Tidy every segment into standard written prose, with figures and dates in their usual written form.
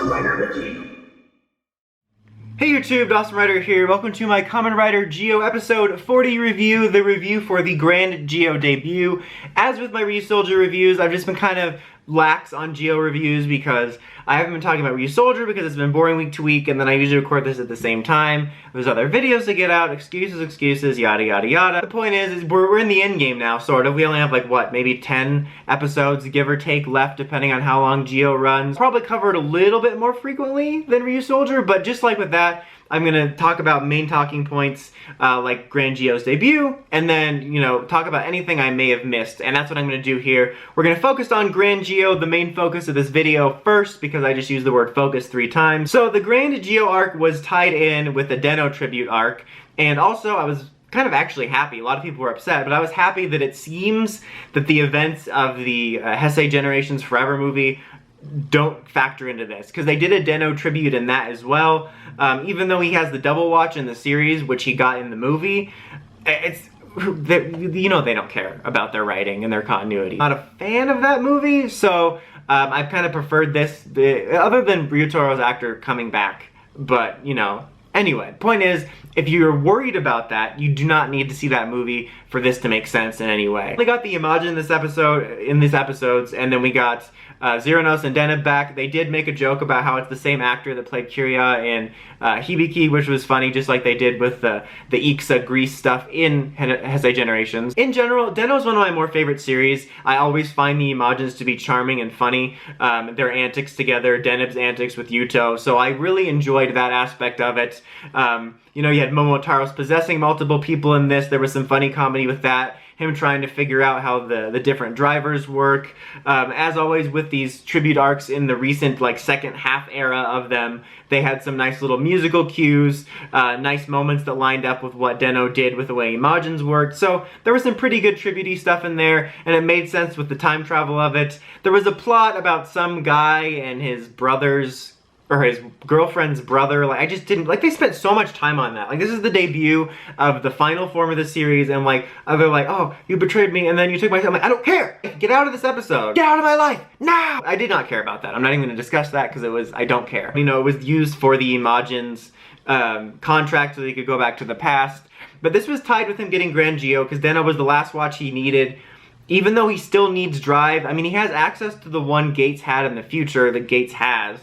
Kamen Rider Wiki. Hey YouTube, Dawson Rider here. Welcome to my Kamen Rider Zi-O episode 40 review, the review for the Grand Zi-O debut. As with my Ryusoulger reviews, I've just been kind of lax on Zi-O reviews because I haven't been talking about Ryusoulger because it's been boring week to week, and then I usually record this at the same time. There's other videos to get out, excuses, yada yada yada. The point is we're in the end game now, sort of. We only have like, what, maybe 10 episodes, give or take, left depending on how long Zi-O runs. Probably covered a little bit more frequently than Ryusoulger, but just like with that, I'm gonna talk about main talking points like Grand Zi-O's debut, and then, you know, talk about anything I may have missed, and that's what I'm gonna do here. We're gonna focus on Grand Zi-O, the main focus of this video first, because I just used the word focus 3 times. So the Grand Zi-O arc was tied in with the Den-O tribute arc, and also I was kind of actually happy. A lot of people were upset, but I was happy that it seems that the events of the Heisei Generations Forever movie don't factor into this, because they did a Den-O tribute in that as well. Even though he has the double watch in the series, which he got in the movie, you know, they don't care about their writing and their continuity. Not a fan of that movie, so I've kind of preferred this, other than Ryuto's actor coming back, but, you know. Anyway, point is, if you're worried about that, you do not need to see that movie for this to make sense in any way. We got the Imagine in these episodes, and then we got Zeronos and Deneb back. They did make a joke about how it's the same actor that played Kirya in Hibiki, which was funny, just like they did with the Ixa Grease stuff in Heisei Generations. In general, Den-O is one of my more favorite series. I always find the Imagines to be charming and funny. Their antics together, Deneb's antics with Yuto, so I really enjoyed that aspect of it. You know, you had Momotaro's possessing multiple people in this. There was some funny comedy with that. Him trying to figure out how the different drivers work. As always with these tribute arcs in the recent, like, second half era of them, they had some nice little musical cues, nice moments that lined up with what Den-O did with the way Imagines worked. So there was some pretty good tribute-y stuff in there, and it made sense with the time travel of it. There was a plot about some guy and his brother's, or his girlfriend's brother. Like, I just didn't, like, they spent so much time on that. Like, this is the debut of the final form of the series, and like, they're like, oh, you betrayed me, and then you took my, I'm like, I don't care! Get out of this episode! Get out of my life! Now! I did not care about that. I'm not even gonna discuss that, because I don't care. You know, it was used for the Imagines contract so they could go back to the past. But this was tied with him getting Grand Zi-O, because Den-O was the last watch he needed. Even though he still needs drive, I mean, he has access to the one Gates had in the future that Gates has.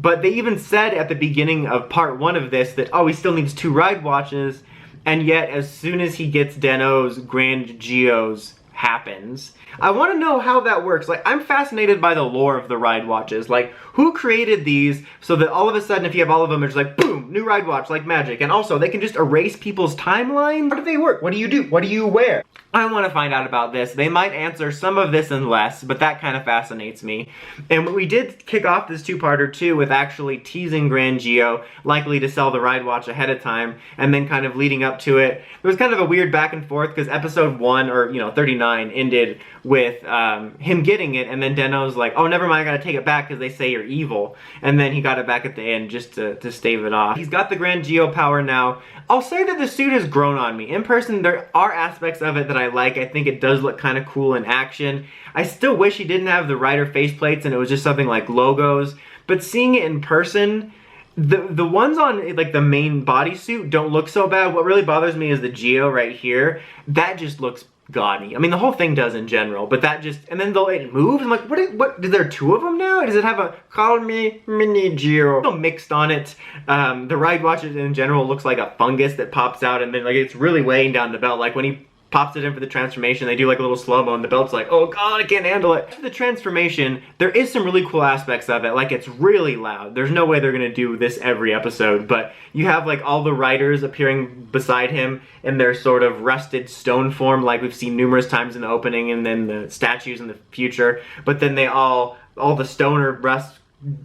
But they even said at the beginning of part 1 of this that, oh, he still needs 2 ride watches, and yet as soon as he gets Den-O's, Grand Zi-O's happens. I want to know how that works. Like, I'm fascinated by the lore of the ride watches. Like, who created these so that all of a sudden, if you have all of them, it's like, boom, new ride watch, like magic. And also, they can just erase people's timeline? How do they work? What do you do? What do you wear? I want to find out about this. They might answer some of this and less, but that kind of fascinates me. And we did kick off this 2-parter too with actually teasing Grand Zi-O, likely to sell the ride watch ahead of time, and then kind of leading up to it. There was kind of a weird back and forth because episode 1, or, you know, 39, ended with him getting it, and then Den-O's like, oh, never mind, I gotta take it back because they say you're evil. And then he got it back at the end just to stave it off. He's got the Grand Zi-O power now. I'll say that the suit has grown on me. In person, there are aspects of it that I like. I think it does look kind of cool in action. I still wish he didn't have the rider faceplates and it was just something like logos. But seeing it in person, the ones on, like, the main bodysuit don't look so bad. What really bothers me is the Zi-O right here. That just looks gaudy. I mean, the whole thing does in general, but that just, and then it moves. I'm like, what, is there 2 of them now? Does it have a, call me mini Zi-O? So mixed on it. The ride watches in general looks like a fungus that pops out, and then, like, it's really weighing down the belt. Like, when he pops it in for the transformation, they do like a little slow-mo and the belt's like, oh god, I can't handle it. For the transformation, there is some really cool aspects of it. Like, it's really loud. There's no way they're gonna do this every episode, but you have like all the riders appearing beside him in their sort of rusted stone form like we've seen numerous times in the opening, and then the statues in the future, but then they all the stoner rust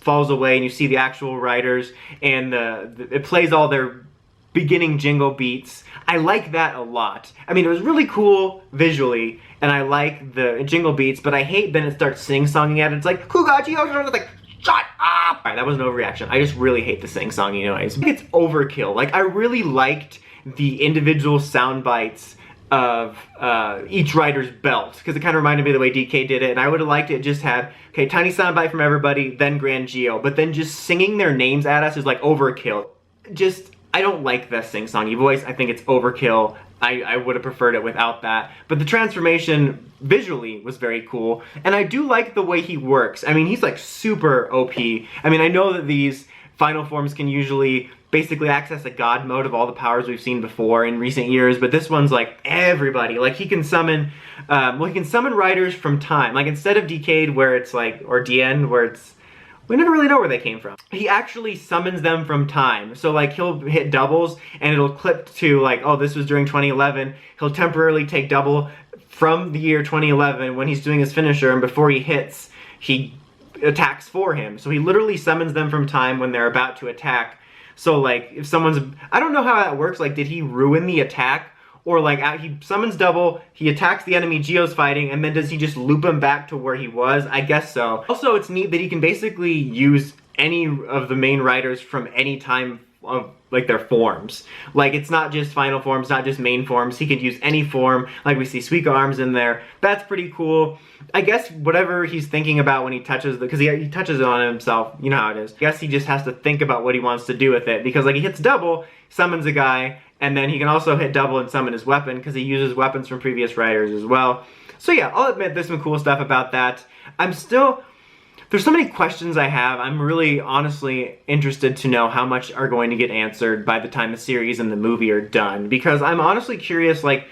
falls away and you see the actual riders, and it plays all their beginning jingle beats. I like that a lot. I mean, it was really cool visually, and I like the jingle beats, but I hate then it starts sing-songing at it. It's like, Kugachi, it's like, shut up! Alright, that was an overreaction. I just really hate the sing-songy noise. It's overkill. Like, I really liked the individual sound bites of each writer's belt, because it kind of reminded me of the way DK did it, and I would have liked it just had, okay, tiny soundbite from everybody, then Grand Zi-O, but then just singing their names at us is like overkill. Just, I don't like the sing-songy voice. I think it's overkill. I would have preferred it without that. But the transformation visually was very cool, and I do like the way he works. I mean, he's like super OP. I mean, I know that these final forms can usually basically access a god mode of all the powers we've seen before in recent years, but this one's like everybody. Like he can summon, he can summon riders from time. Like instead of Decade where it's like, or DN where it's, we never really know where they came from. He actually summons them from time. So like he'll hit doubles and it'll clip to like, oh, this was during 2011. He'll temporarily take double from the year 2011 when he's doing his finisher, and before he hits, he attacks for him. So he literally summons them from time when they're about to attack. So like if someone's, I don't know how that works. Like did he ruin the attack? Or like he summons double, he attacks the enemy Zi-O's fighting, and then does he just loop him back to where he was? I guess so. Also, it's neat that he can basically use any of the main riders from any time of like their forms. Like it's not just final forms, not just main forms. He could use any form. Like we see Suika arms in there. That's pretty cool. I guess whatever he's thinking about when he touches because he touches it on himself. You know how it is. I guess he just has to think about what he wants to do with it, because like he hits double, summons a guy, and then he can also hit double and summon his weapon because he uses weapons from previous riders as well. So yeah, I'll admit there's some cool stuff about that. There's so many questions I have. I'm really honestly interested to know how much are going to get answered by the time the series and the movie are done, because I'm honestly curious, like,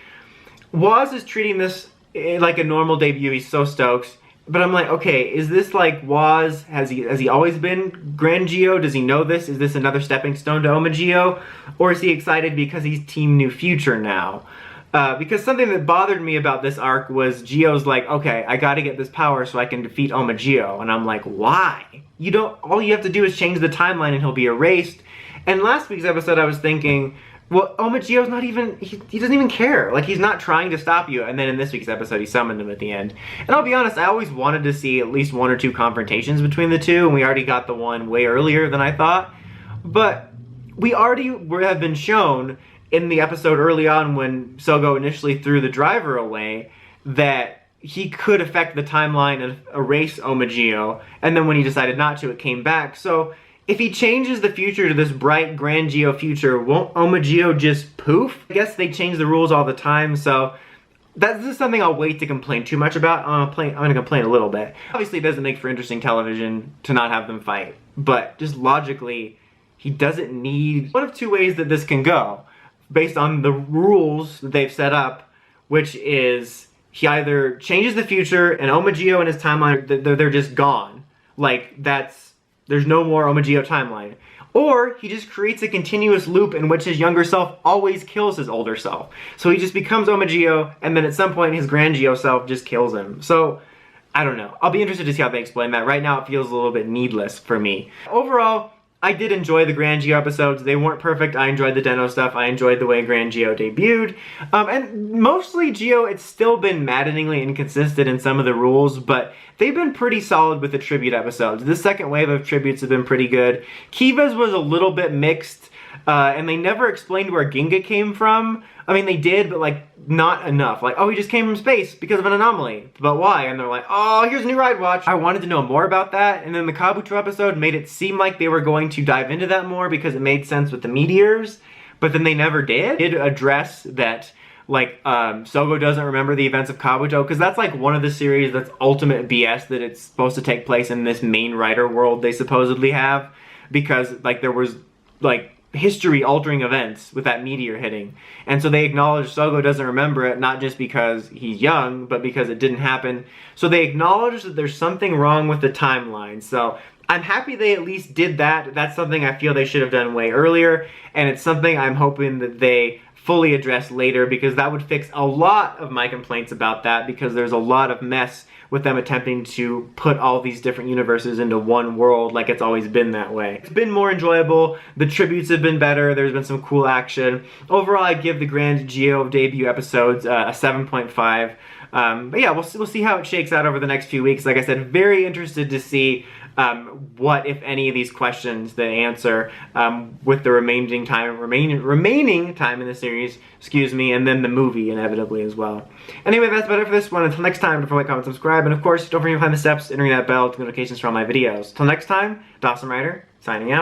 Woz is treating this like a normal debut. He's so stoked. But I'm like, okay, is this like Woz? Has he always been Grand Zi-O? Does he know this? Is this another stepping stone to Oma Zi-O? Or is he excited because he's Team New Future now? Because something that bothered me about this arc was Zi-O's like, okay, I gotta get this power so I can defeat Oma Zi-O. And I'm like, why? All you have to do is change the timeline and he'll be erased. And last week's episode I was thinking, well, Oma Zi-O's not even, he doesn't even care. Like, he's not trying to stop you. And then in this week's episode, he summoned him at the end. And I'll be honest, I always wanted to see at least 1 or 2 confrontations between the two, and we already got the one way earlier than I thought. But we already have been shown in the episode early on when Sogo initially threw the driver away that he could affect the timeline and erase Oma Zi-O. And then when he decided not to, it came back. So if he changes the future to this bright Grand Zi-O future, won't Oma Zi-O just poof? I guess they change the rules all the time, so this is something I'll wait to complain too much about. I'm gonna complain a little bit. Obviously it doesn't make for interesting television to not have them fight, but just logically, he doesn't need... One of 2 ways that this can go, based on the rules that they've set up, which is he either changes the future and Oma Zi-O and his timeline, they're just gone. Like, there's no more Oma Zi-O timeline. Or he just creates a continuous loop in which his younger self always kills his older self. So he just becomes Oma Zi-O, and then at some point his Grand Zi-O self just kills him. So, I don't know. I'll be interested to see how they explain that. Right now it feels a little bit needless for me. Overall, I did enjoy the Grand Zi-O episodes. They weren't perfect. I enjoyed the Den-O stuff. I enjoyed the way Grand Zi-O debuted. And mostly Zi-O, it's still been maddeningly inconsistent in some of the rules, but they've been pretty solid with the tribute episodes. This second wave of tributes have been pretty good. Kiva's was a little bit mixed, and they never explained where Ginga came from. I mean, they did, but like, not enough. Like, oh, he just came from space because of an anomaly. But why? And they're like, oh, here's a new ride watch. I wanted to know more about that, and then the Kabuto episode made it seem like they were going to dive into that more because it made sense with the meteors, but then they never did. Did address that, like, Sogo doesn't remember the events of Kabuto, because that's like one of the series that's ultimate BS, that it's supposed to take place in this main writer world they supposedly have, because like there was like history-altering events with that meteor hitting. And so they acknowledge Sogo doesn't remember it, not just because he's young, but because it didn't happen. So they acknowledge that there's something wrong with the timeline. So I'm happy they at least did that. That's something I feel they should have done way earlier, and it's something I'm hoping that they fully address later, because that would fix a lot of my complaints about that, because there's a lot of mess with them attempting to put all these different universes into one world like it's always been that way. It's been more enjoyable, the tributes have been better, there's been some cool action. Overall, I'd give the Grand Zi-O debut episodes a 7.5. But yeah, we'll see how it shakes out over the next few weeks. Like I said, very interested to see what, if any, of these questions they answer with the remaining time in the series, excuse me, and then the movie inevitably as well. Anyway, that's about it for this one. Until next time, don't forget to like, comment, subscribe, and of course, don't forget to find the steps, entering that bell to notifications for all my videos. Till next time, Dawson Ryder, signing out.